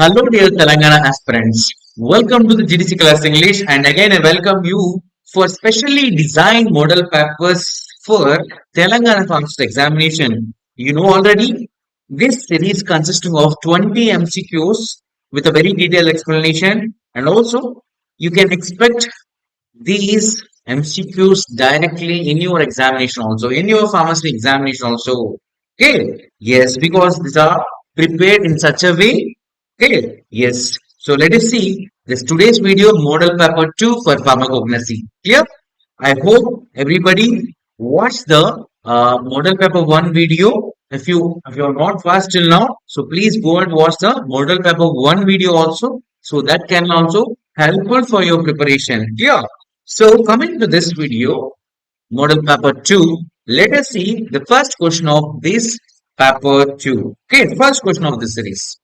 Hello, dear Telangana aspirants. Welcome to the GDC Class English, and again I welcome you for specially designed model papers for Telangana Pharmacist Examination. You know already, this series consisting of 20 MCQs with a very detailed explanation, and also you can expect these MCQs directly in your examination also, in your pharmacy examination also. Okay, yes, because these are prepared in such a way. Okay, yes. So let us see this today's video model paper 2 for pharmacognosy. Clear? I hope everybody watched the model paper 1 video. If you are not fast till now, so please go and watch the model paper 1 video also. So that can also helpful for your preparation. Clear? So coming to this video, model paper 2, let us see the first question of this paper 2. Okay, first question of the series.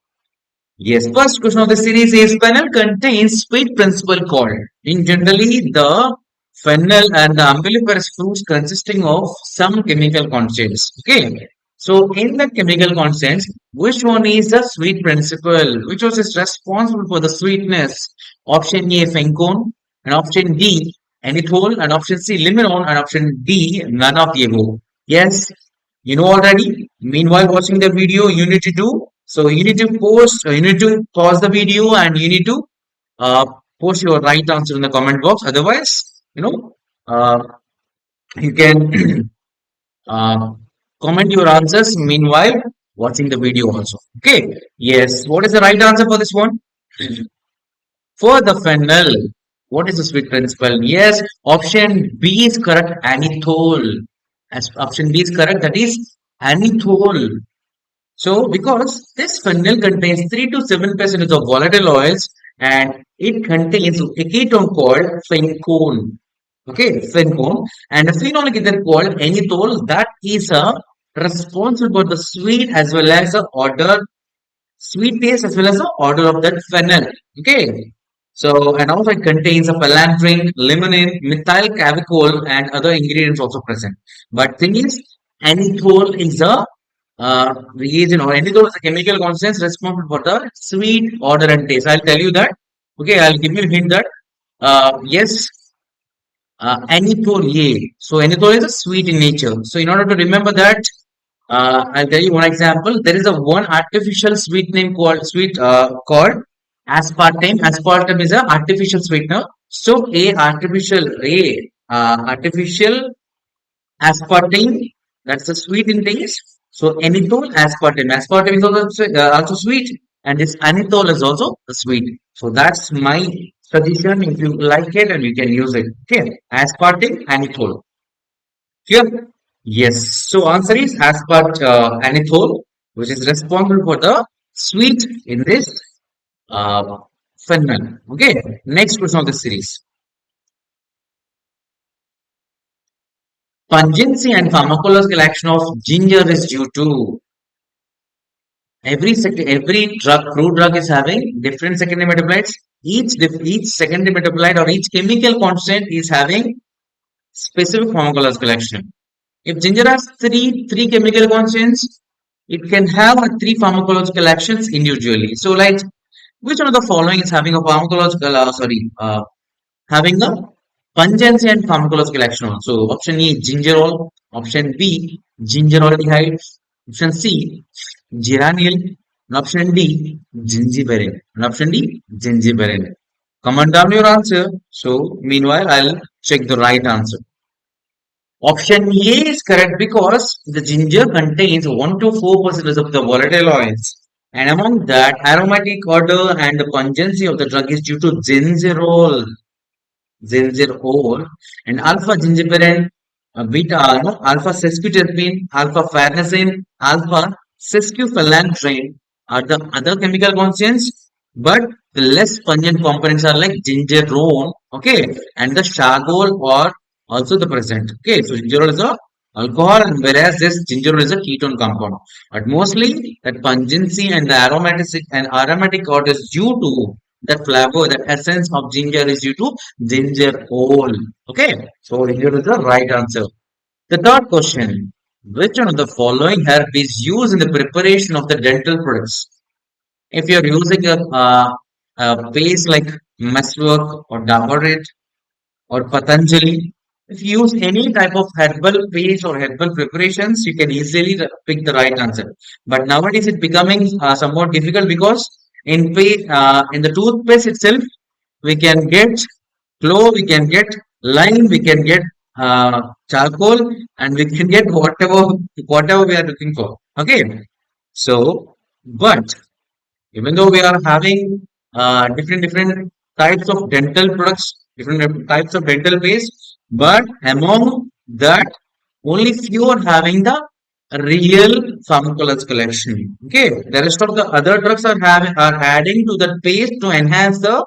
Yes, first question of the series is Fennel contains sweet principle called. In generally, the fennel and the umbelliferous fruits consisting of some chemical constants. Okay. So in the chemical constants, which one is the sweet principle? Which was is responsible for the sweetness? Option A, fencone, and option D, anethole, and option C, limonene, and option D, none of the above. Yes, you know already. Meanwhile, watching the video, you need to do so. You need to you need to pause the video and you need to uh, post your right answer in the comment box. Otherwise, uh, you can uh, comment your answers. Meanwhile, watching the video also. Okay. Yes. What is the right answer for this one? For the fennel, what is the sweet principle? Yes, option B is correct. Anethole. As option B is correct. That is anethole. So, because this fennel contains 3 to 7% of volatile oils and it contains a ketone called fencone. Okay, fencone and a phenolic ether called enethole that is responsible for the sweet as well as the odor, sweet taste as well as the odor of that fennel. Okay, so and also it contains a palanthrin, limonene, methyl cavicol and other ingredients also present. But thing is, enethole is a reagent or enethole is a chemical constants responsible for the sweet odor and taste. I'll tell you that. Okay, I'll give you a hint that yes, enethole. Yeah. So enethole is a sweet in nature. So in order to remember that, I'll tell you one example. There is a one artificial sweetening called aspartame. Aspartame is an artificial sweetener. So artificial aspartame, that's a sweet in taste. So enethole, aspartame. Aspartame is also sweet, and this anethole is also sweet. So that's my suggestion. If you like it, and you can use it. Okay, aspartame, anethole. Here, yes. So answer is anethole, which is responsible for the sweet in this uh, fennel. Okay. Next question of the series. Pungency and pharmacological action of ginger is due to every crude drug is having different secondary metabolites. Each secondary metabolite or each chemical constant is having specific pharmacological action. If ginger has three chemical constants, it can have three pharmacological actions individually. So, like, which one of the following is having a having a pungency and pharmacological action also? Option A, gingerol. Option B, gingeraldehyde. Option C, geraniol. And option D, gingiberine. And option D, gingiberine. Comment down your answer. So, meanwhile, I'll check the right answer. Option A is correct because the ginger contains 1 to 4% of the volatile oils. And among that, aromatic odor and the pungency of the drug is due to gingerol, and alpha gingiberine, beta, no, alpha sesquiterpene, alpha farnesene, alpha sesquiphalanthrin are the other chemical constants, but the less pungent components are like gingerone, okay, and the chagol or also the present. Okay, so gingerol is a alcohol, and whereas this gingerol is a ketone compound. But mostly that pungency and the aromatic odor is due to that flavor, that essence of ginger is due to ginger oil. Okay, so ginger is the right answer. The third question: which one of the following herb is used in the preparation of the dental products? If you're using a paste like Messwork or Dabarit or Patanjali, if you use any type of herbal paste or herbal preparations, you can easily pick the right answer. But nowadays it's becoming somewhat difficult because in the toothpaste itself, we can get clove, we can get lime, we can get charcoal, and we can get whatever we are looking for. Okay, so but even though we are having different types of dental products, different types of dental paste, but among that, only few are having the real pharmacological action. Okay, the rest of the other drugs are adding to the paste to enhance the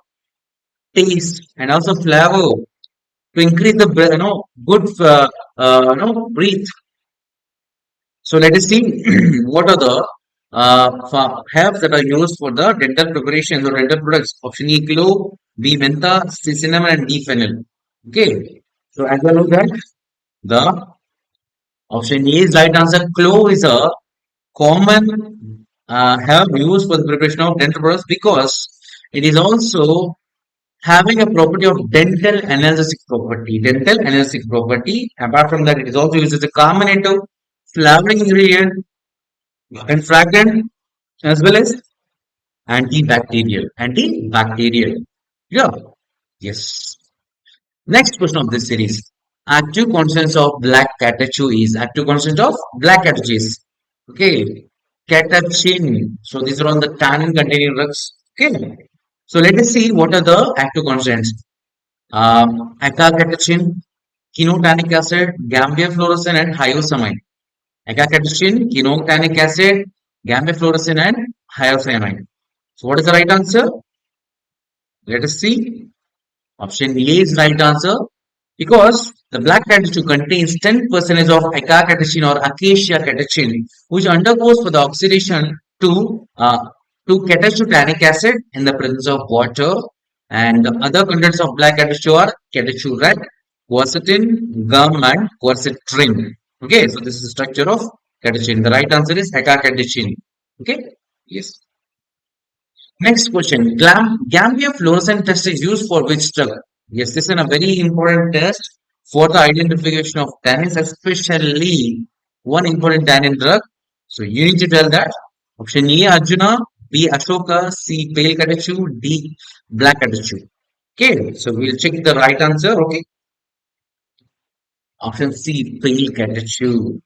taste and also flavor to increase the good breathe. So let us see what are the herbs that are used for the dental preparations or dental products. Option A, clove; B, mentha; C, cinnamon; and D, fennel. Okay. So as well as that, the option A is right answer. Clove is a common herb used for the preparation of dental products because it is also having a property of dental analgesic property. Dental analgesic property. Apart from that, it is also used as a carminative, flavoring ingredient, and fragrant as well as antibacterial. Antibacterial. Yeah. Yes. Next question of this series. Active constants of black catechu is active constant of black catechu is okay. Catechin. So these are on the tannin containing drugs. Okay. So let us see what are the active constants. Acacatechin, quinotannic acid, gambia and hyoscyamine. Acacatechin, quinotannic acid, gambia and hyoscyamine. So what is the right answer? Let us see. Option A is right answer because the black catechu contains 10% of ecacatechin or acacia catechin, which undergoes for the oxidation to catechutannic acid in the presence of water. And the other contents of black catechu are catechu red, quercetin, gum, and quercetrin. Okay, so this is the structure of catechin. The right answer is ecacatechin. Okay, yes. Next question. Gambia fluorescent test is used for which drug? Yes, this is a very important test for the identification of tannins, especially one important tannin drug. So you need to tell that. Option A, Arjuna; B, Ashoka; C, pale catechu; D, black catechu. Okay, so we'll check the right answer. Okay, option C, pale catechu.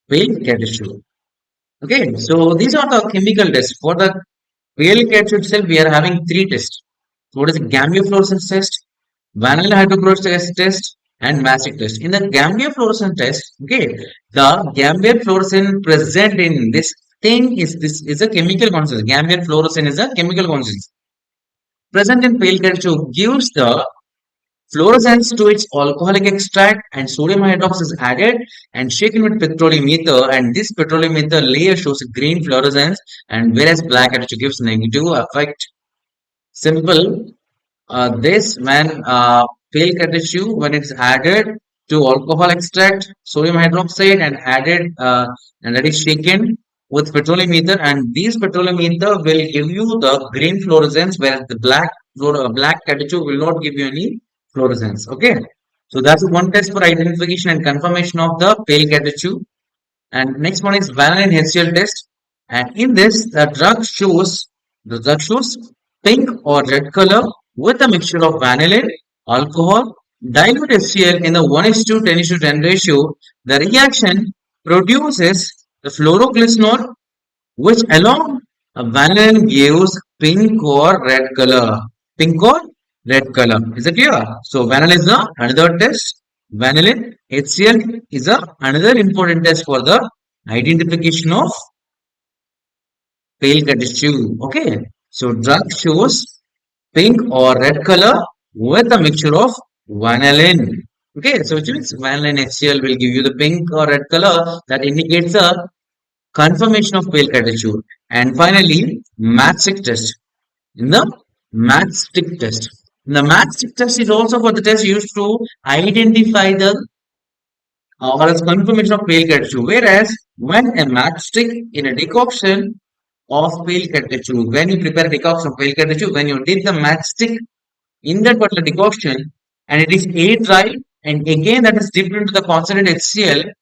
Pale catechu. Okay, so these are the chemical tests. For the real catechu itself, we are having three tests. So what is the Gambia fluorescence test, vanilla hydrochlorous test, and mastic test? In the Gambia fluorescence test, okay, the Gambia fluorescence present in this thing is a chemical constance. Gambia fluorescence is a chemical constance present in pale catechu gives the fluorescence to its alcoholic extract and sodium hydroxide is added and shaken with petroleum ether, and this petroleum ether layer shows a green fluorescence, and whereas black catechu gives negative effect. Simple. This when pale catechu when it's added to alcohol extract, sodium hydroxide and added and that is shaken with petroleum ether, and these petroleum ether will give you the green fluorescence, whereas the black catechu will not give you any fluorescence. Okay, so that's one test for identification and confirmation of the pale catechu. And next one is vanillin HCl test. And in this, the drug shows pink or red color with a mixture of vanillin, alcohol, dilute HCl in the 1:2 10:10 ratio. The reaction produces the fluoroglycerol, which along a vanillin gives pink or red color. Pink or red color. Is it clear? So vanillin is the another test. Vanillin HCl is another important test for the identification of pale catechu. Okay. So drug shows pink or red color with a mixture of vanillin. Okay. So which means vanillin HCl will give you the pink or red color that indicates a confirmation of pale catechu. And finally, matchstick test. In the matchstick test. The matchstick test is also for the test used to identify the or as confirmation of pale catechu. Whereas when a matchstick in a decoction of pale catechu. When you prepare a decoction of pale catechu, when you dip the matchstick in that particular decoction and it is air dry and again that is dipped into the concentrated HCl.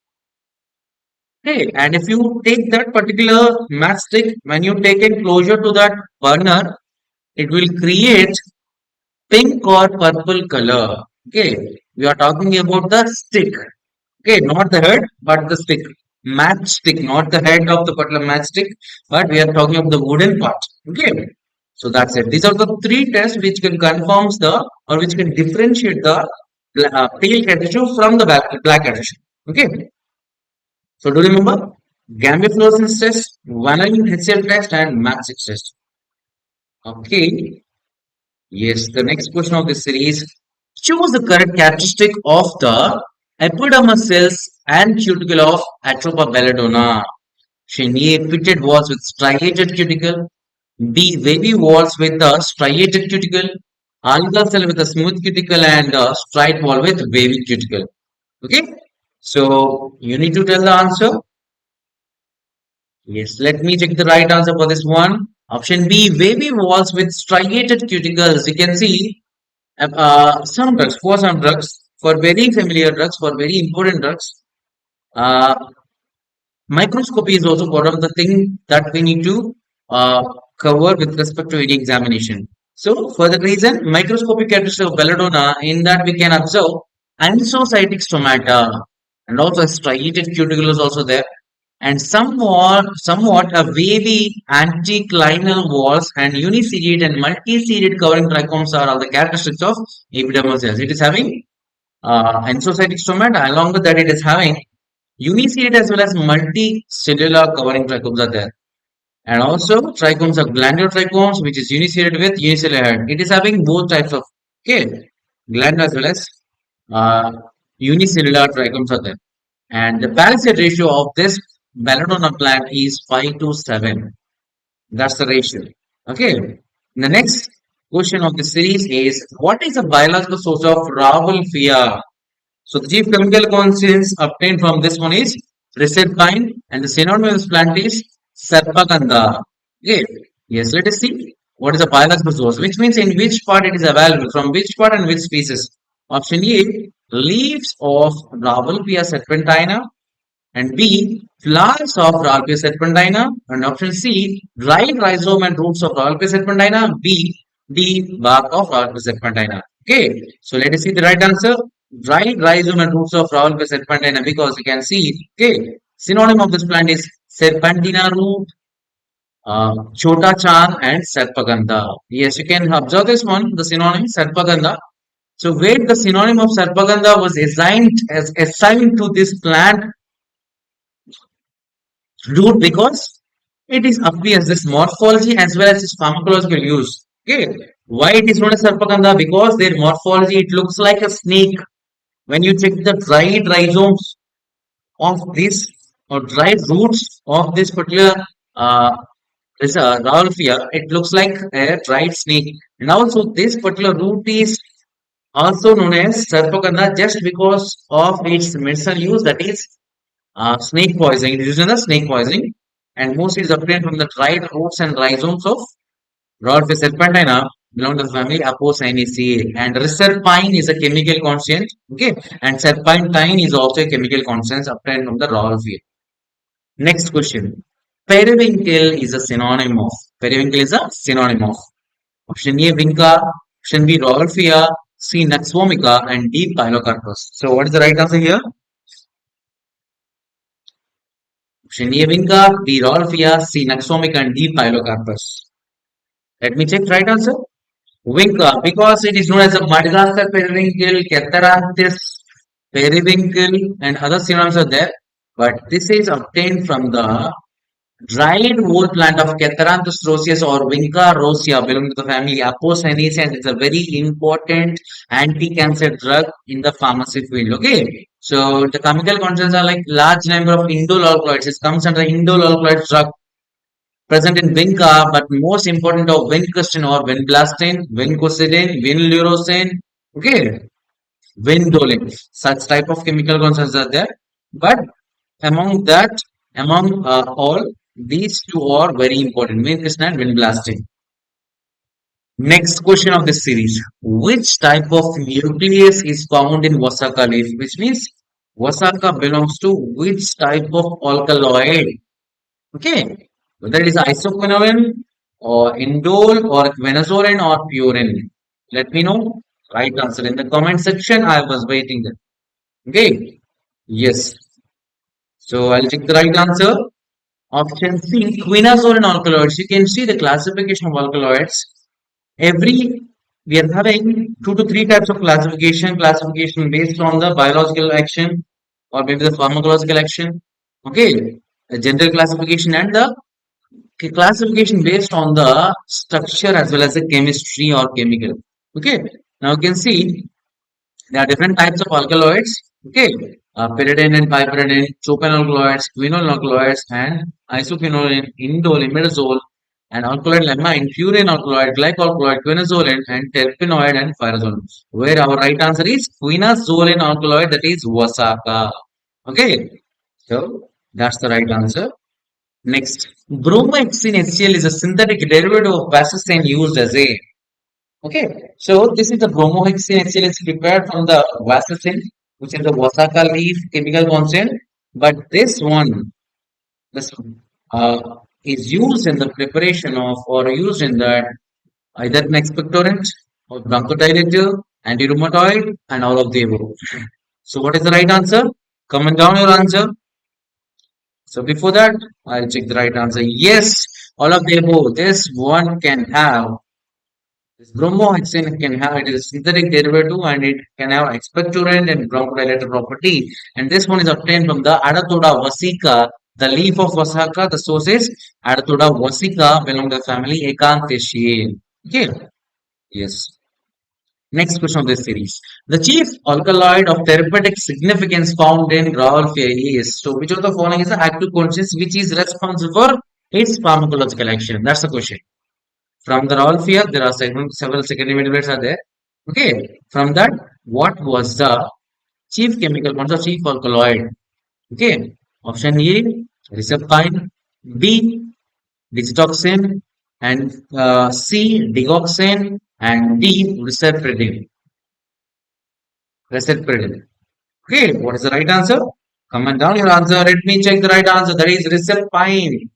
Okay, and if you take that particular matchstick, when you take it closer to that burner, it will create pink or purple color. Okay, we are talking about the stick. Okay, not the head, but the stick. Matchstick, not the head of the particular matchstick, but we are talking of the wooden part. Okay, so that's it. These are the three tests which can confirm the or which can differentiate the pale catechu from the black catechu. Okay, so do you remember gamma-fluorescence test, vanillin HCl test, and matchstick test. Okay, yes, the next question of this series, choose the correct characteristic of the epidermal cells and cuticle of Atropa belladonna. Option A, pitted walls with striated cuticle. B, wavy walls with a striated cuticle. Algal cell with a smooth cuticle and a straight wall with wavy cuticle. Okay, so you need to tell the answer. Yes, let me check the right answer for this one. Option B, wavy walls with striated cuticles. You can see some drugs, for very familiar drugs, for very important drugs, uh, microscopy is also one of the thing that we need to uh, cover with respect to any examination. So, for that reason, microscopic characteristic of belladonna, in that we can observe anisocytic stomata and also striated cuticle is also there, and somewhat a wavy anticlinal walls and uniciliate and multiciliate covering trichomes are all the characteristics of epidermal cells. It is having anisocytic stomata. Along with that, it is having uniciliate as well as multicellular covering trichomes are there. And also trichomes are glandular trichomes, which is uniciliate with unicellular head. It is having both types of okay, gland as well as uh, unicellular trichomes are there. And the palisade ratio of this belladonna plant is 5 to 7. That's the ratio. Okay. The next question of the series is, what is the biological source of Rauwolfia? So the chief chemical constituents obtained from this one is reserpine, and the synonym of this plant is Sarpagandha. Okay. Yes, let us see what is the biological source, which means in which part it is available, from which part and which species. Option A, leaves of Rauwolfia serpentina, and B, flowers of Rauwolfia serpentina, and option C, dried rhizome and roots of Rauwolfia serpentina, D, bark of Rauwolfia serpentina. Okay, so let us see the right answer. Dried rhizome and roots of Rauwolfia serpentina, because you can see, okay, synonym of this plant is serpentina root, chota chan, and sarpagandha. Yes, you can observe this one, the synonym sarpagandha. So where the synonym of sarpagandha was assigned to this plant root, because it is appears this morphology as well as its pharmacological use. Okay, why it is known as sarpagandha? Because their morphology, it looks like a snake. When you check the dried rhizomes of this or dried roots of this particular uh, Rauwolfia, it looks like a dried snake. And also this particular root is also known as sarpagandha just because of its medicinal use, that is snake poisoning. It is used in the snake poisoning, and mostly is obtained from the dried roots and rhizomes of Rauwolfia serpentina, belong to the family Apocynaceae. And reserpine is a chemical constant, okay, and serpentine is also a chemical constant obtained from the Rauwolfia. Next question. Periwinkle is a synonym of. Periwinkle is a synonym of. Option A, Vinca. Option B, Rauwolfia. C, Naxvomica. And D, Pilocarpus. So, what is the right answer here? Option A, Vinca. B, Rauwolfia. C, Naxvomica. And D, Pilocarpus. Let me check right answer. Vinca, because it is known as a Madagascar periwinkle, Catharanthus periwinkle, and other synonyms are there. But this is obtained from the dried whole plant of Catharanthus roseus or Vinca rosea, belonging to the family Apocynaceae, and it's a very important anti-cancer drug in the pharmacy field. Okay, so the chemical constants are like large number of indole alkaloids. It comes under indole alkaloids drug present in Vinca, but most important of vincristin or vinblastine, vincocidine, vinlurocin, okay, Windolin. Such type of chemical concerns are there. But among that, among all, These two are very important, Vinca and wind blasting. Next question of this series. Which type of nucleus is found in Vasaka leaf? Which means Vasaka belongs to which type of alkaloid? Okay. Whether it is isoquinoline or indole or quinazoline or purine. Let me know. Right answer in the comment section. I was waiting there. Okay. Yes. So I'll check the right answer. Option C, quinazole and alkaloids. You can see the classification of alkaloids. Every we are having two to three types of classification. Classification based on the biological action or maybe the pharmacological action. Okay, a general classification and the classification based on the structure as well as the chemistry or chemical. Okay, now you can see there are different types of alkaloids. Okay, pyridine and piperidine, chopan alkaloids, quinol alkaloids, and isoquinoline, indole, imidazole, and alkaloid lemma, purine alkaloid, glycolkaloid, quinazoline, and terpenoid and pyrazole. Where our right answer is quinazoline alkaloid, that is Vasaka. Okay, so that's the right answer. Next, bromhexine HCl is a synthetic derivative of Vasacine used as a. Okay, so this is the bromhexine HCl is prepared from the Vasacine, which is the Vasaka leaf chemical constant. But this uh, is used in the preparation of or used in that either an expectorant or bronchodilator, anti-rheumatoid, and all of the above. So, what is the right answer? Comment down your answer. So, before that, I'll check the right answer. Yes, all of the above. This one can have this bromohexane can have it is a synthetic derivative and it can have expectorant and bronchodilator property. And this one is obtained from the Adathoda vasica, the leaf of Vasaka. The source is Adathoda vasica, belong to the family Acanthaceae. Okay. Yes. Next question of this series. The chief alkaloid of therapeutic significance found in Rauwolfia is, so which of the following is the active conscience which is responsible for its pharmacological action? That's the question. From the Rauwolfia, there are several secondary metabolites are there. Okay. From that, what was the chief chemical bond, the chief alkaloid? Okay. Option A, receptine. B, digoxin. And C, digoxin. And D, receptidine. Receptidine. Okay. What is the right answer? Comment down your answer. Let me check the right answer. That is receptine.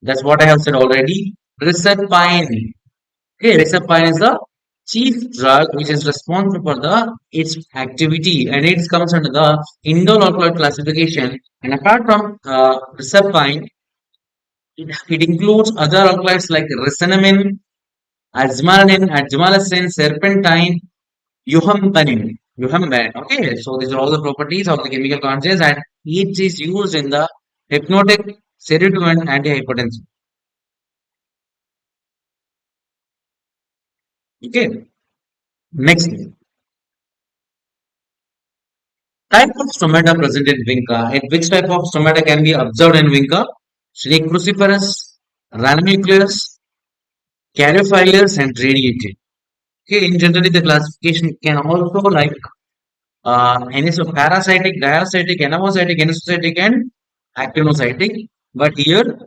That's what I have said already. Receptine. Okay, reserpine is the chief drug which is responsible for the its activity and it comes under the indole alkaloid classification. And apart from reserpine, it includes other alkaloids like resinamine, azmarine, azmalacin, serpentine, euhambanin. Okay, so these are all the properties of the chemical conjugates and each is used in the hypnotic, sedative, and antihypertensive. Okay, next. Type of stomata present in Vinca. And which type of stomata can be observed in Vinca? Shri cruciferous, ranunculus, caryophyllus, and radiated. Okay, in generally the classification can also like any so parasitic, dialytic, anamocytic, anisocytic, and actinocytic. But here,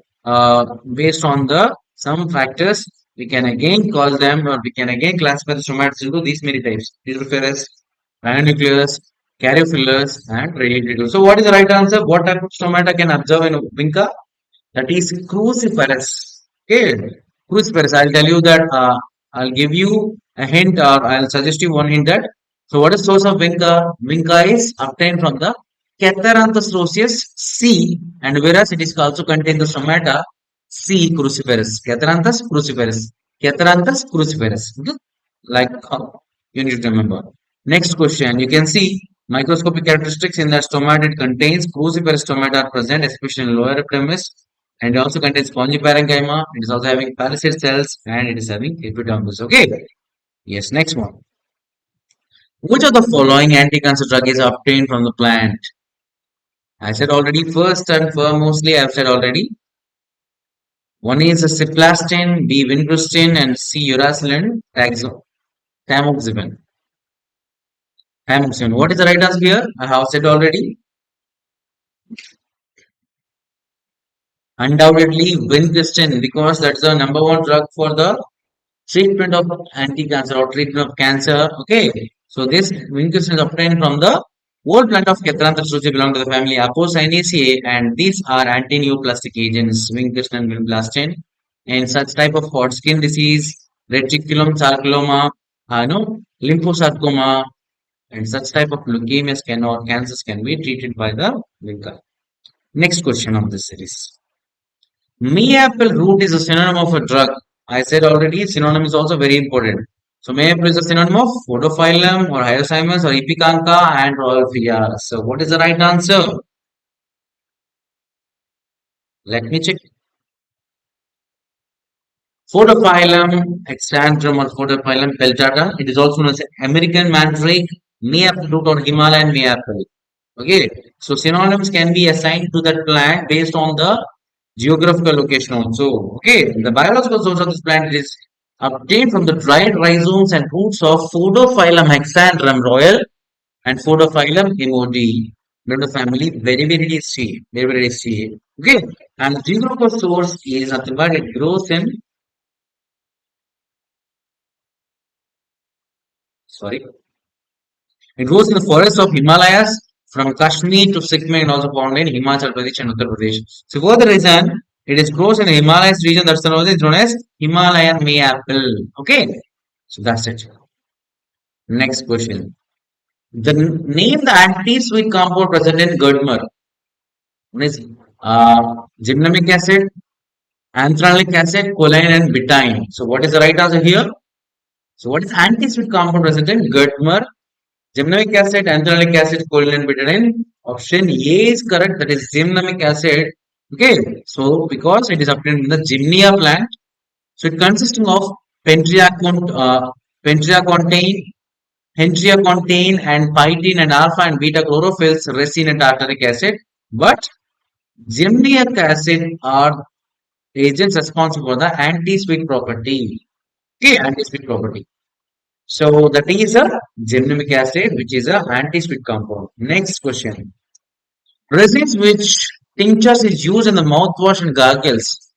based on the some factors, we can again call them or we can again classify the stomata into these many types: cruciferous, ranunculus, caryophyllus, and radiated. So, what is the right answer? What type of stomata can observe in Vinca? That is cruciferous. Okay, cruciferous. I'll tell you that. I'll give you a hint, or I'll suggest you one hint that. So, what is source of Vinca? Vinca is obtained from the Catharanthus roseus C, and whereas it is also contained the stomata C cruciferous. Catharanthus cruciferous. Catharanthus cruciferous. Okay? Like you need to remember. Next question. You can see microscopic characteristics in the stomata. It contains cruciferous stomata are present, especially in lower epidermis, and it also contains spongy parenchyma. It is also having palisade cells and it is having epidermis. Okay. Yes. Next one. Which of the following anti-cancer drug is obtained from the plant? I said already. First and foremostly, I've said already. One is a ciplastine, B vincristine, and C uracilin, tamoxifen. Tamoxifen. What is the right answer here? I have said already. Undoubtedly, Vinca, because that's the number one drug for the treatment of anti-cancer or treatment of cancer. Okay, so this Vinca is obtained from the whole plant of Cathranthus which belong to the family Apocynaceae, and these are anti-neoplastic agents, Vinca and vinblastine, and such type of hot skin disease, reticulum sarcoma, no, lymphosarcoma, and such type of leukemias can or cancers can be treated by the Vinca. Next question of this series. Mayapple root is a synonym of a drug. I said already, synonym is also very important. So mayapple is a synonym of Phodophyllum or Hyoscyamus or Epicantha and Rauwolfia. So what is the right answer? Let me check. Phodophyllum extandrum or Phodophyllum peltata. It is also known as American mandrake, mayapple root or Himalayan mayapple. Okay, so synonyms can be assigned to that plant based on the geographical location also. Okay, the biological source of this plant is obtained from the dried rhizomes and roots of Phodophyllum hexandrum royal and Phodophyllum emodi. The family very tasty, very tasty. Okay, and the geographical source is nothing but it grows in, sorry, it grows in the forests of Himalayas from Kashmir to Sikkim and also found in Himachal Pradesh and Uttar Pradesh. So for the reason it is grows in the Himalayas region, that's the reason it's known as Himalayan mayapple. Okay, so that's it. Next question. Name the anti-sweet compound present in Gudmar. One is gymnamic acid, anthralic acid, choline, and betaine. So what is the right answer here? So what is anti-sweet compound present in Gudmar? Gymnamic acid, anthralic acid, choline, and betaine. Option A is correct. That is gymnamic acid. Okay. So because it is obtained in the Gymnea plant, so it consisting of pentriacontain, hentriacontain, and phytine and alpha and beta chlorophylls, resin, and tartaric acid. But gymneic acid are agents responsible for the anti-sweet property. Okay, anti-sweet property. So that is a gymnamic acid, which is a anti-sweet compound. Next question. Resins which tinctures is used in the mouthwash and gargles,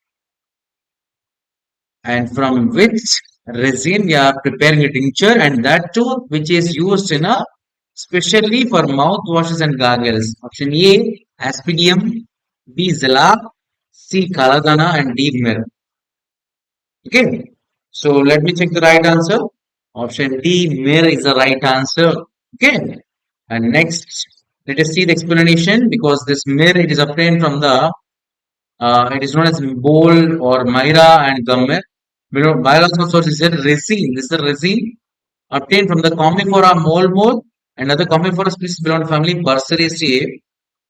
and from which resin we are preparing a tincture, and that too which is used in a specially for mouthwashes and gargles. Option A, aspidium, B, zela, C, Belladonna, and D, Myrrh. Okay, so let me check the right answer. Option D, Myrrh is the right answer. Okay, and next, let us see the explanation because this Myrrh it is obtained from the it is known as bowl or Myrrh and Gudmar. Biological source is a resin. This is a resin obtained from the Commiphora mold and other Commiphora species belong to family Burseraceae.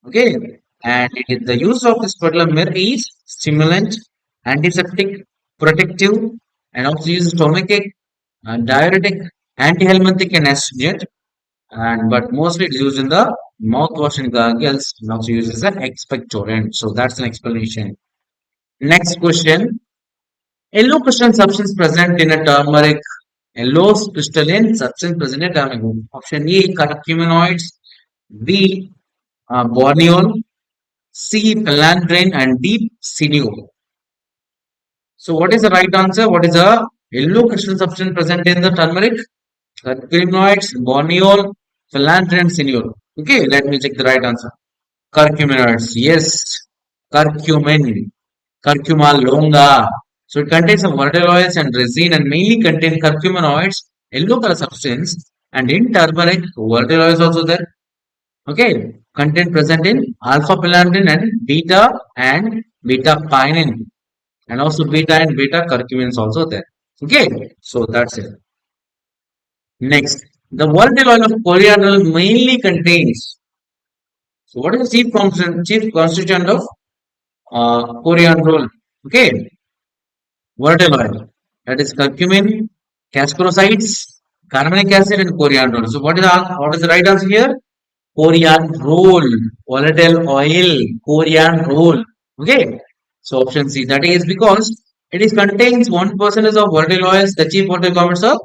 Okay, and the use of this particular Myrrh is stimulant, antiseptic, protective, and also uses stomachic, diuretic, antihelminthic, and astringent. And but mostly it's used in the mouthwash and gargles, and also used as an expectorant. So that's an explanation. Next question. Yellow crystalline substance present in a turmeric. Yellow crystalline substance present in a turmeric. Option A, curcuminoids. B, borneol. C, philandrine, and D, sinew. So what is the right answer? What is the yellow crystal substance present in the turmeric? Curcuminoids, borneol, philandrine, and sinew. Okay, let me check the right answer. Curcuminoids, yes. Curcumin, curcuma longa. So it contains some volatile oils and resin and mainly contain curcuminoids, yellow color substance. And in turmeric, volatile oils also there. Okay, content present in alpha philandrin and beta pinene, and also beta and beta curcumin is also there. Okay, so that's it. Next, the volatile oil of coriander mainly contains. So, what is the chief constituent of coriander? Okay, volatile oil, that is curcumin, casperosides, carbonic acid, and coriander. So, what is the right answer here? Coriander, volatile oil, coriander. Okay, so option C. That is because it is contains 1% of volatile oils, the chief volatile compounds of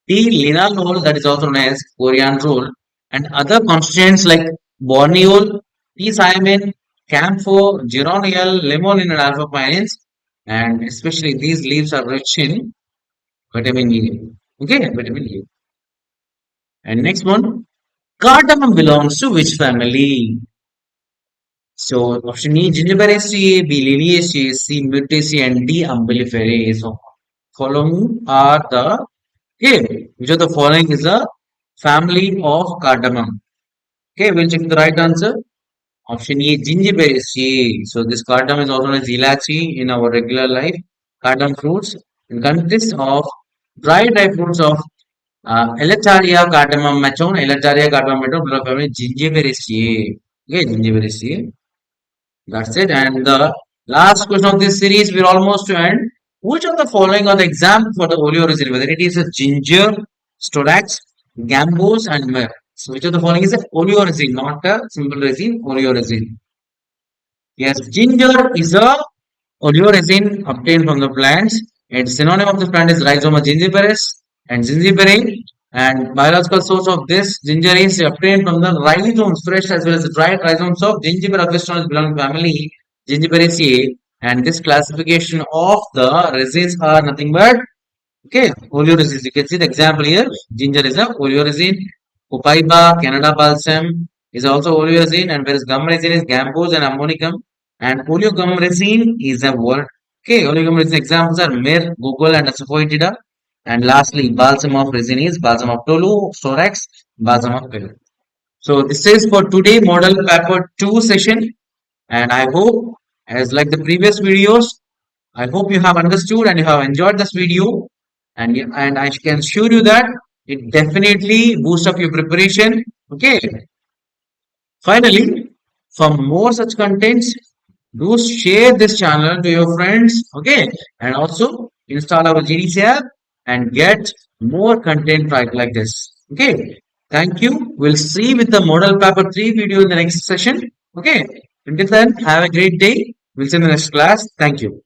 T-linalool, that is also known as coriander, and other constituents like borneol, T-thiamine, camphor, geraniol, limonene, and alpha-pinins. And especially these leaves are rich in vitamin E. Okay, vitamin E. And next one, cardamom belongs to which family? So option E, Gingiberraceae, B, Liliaceae, C, Myrtaceae, and D, Umbelliferae. So following are the, okay, which of the following is a family of cardamom? Okay, we'll check the right answer. Option A, Gingiberraceae. So this cardamom is also known as elachi in our regular life. Cardamom fruits and consists of dry fruits of Elacharia cardamom machone, Elacharia cardamom machone, belong to family Gingiberraceae. Okay, Gingiberraceae. That's it. And the last question of this series, we're almost to end. Which of the following are the example for the oleoresin? Whether it is a ginger, storax, gambos, and myrrh. So which of the following is a oleoresin, not a simple resin, oleoresin. Yes, ginger is a oleoresin obtained from the plants. Its synonym of the plant is Rhizoma gingiberis and gingiberine. And biological source of this ginger is obtained from the rhizomes, fresh as well as the dried rhizomes of Gingiber agristones belonging to family Gingiberaceae. And this classification of the resins are nothing but, okay, oleoresins. You can see the example here. Ginger is a oleoresin. Copaiba, Canada balsam is also oleoresin, and whereas gum resin is gambos and ammonicum. And oleogum resin is a word. Okay, oleogum resin examples are myrrh, Google, and Asafoetida. And lastly, balsam of resin is balsam of Tolu, Storax, balsam of Peru. So this is for today model paper 2 session. And I hope, as like the previous videos, I hope you have understood and you have enjoyed this video. And I can assure you that it definitely boosts up your preparation. Okay. Finally, for more such contents, do share this channel to your friends. Okay. And also install our GDC app and get more content like this. Okay. Thank you. We'll see with the model paper 3 video in the next session. Okay. Until then, have a great day. We'll see you in the next class. Thank you.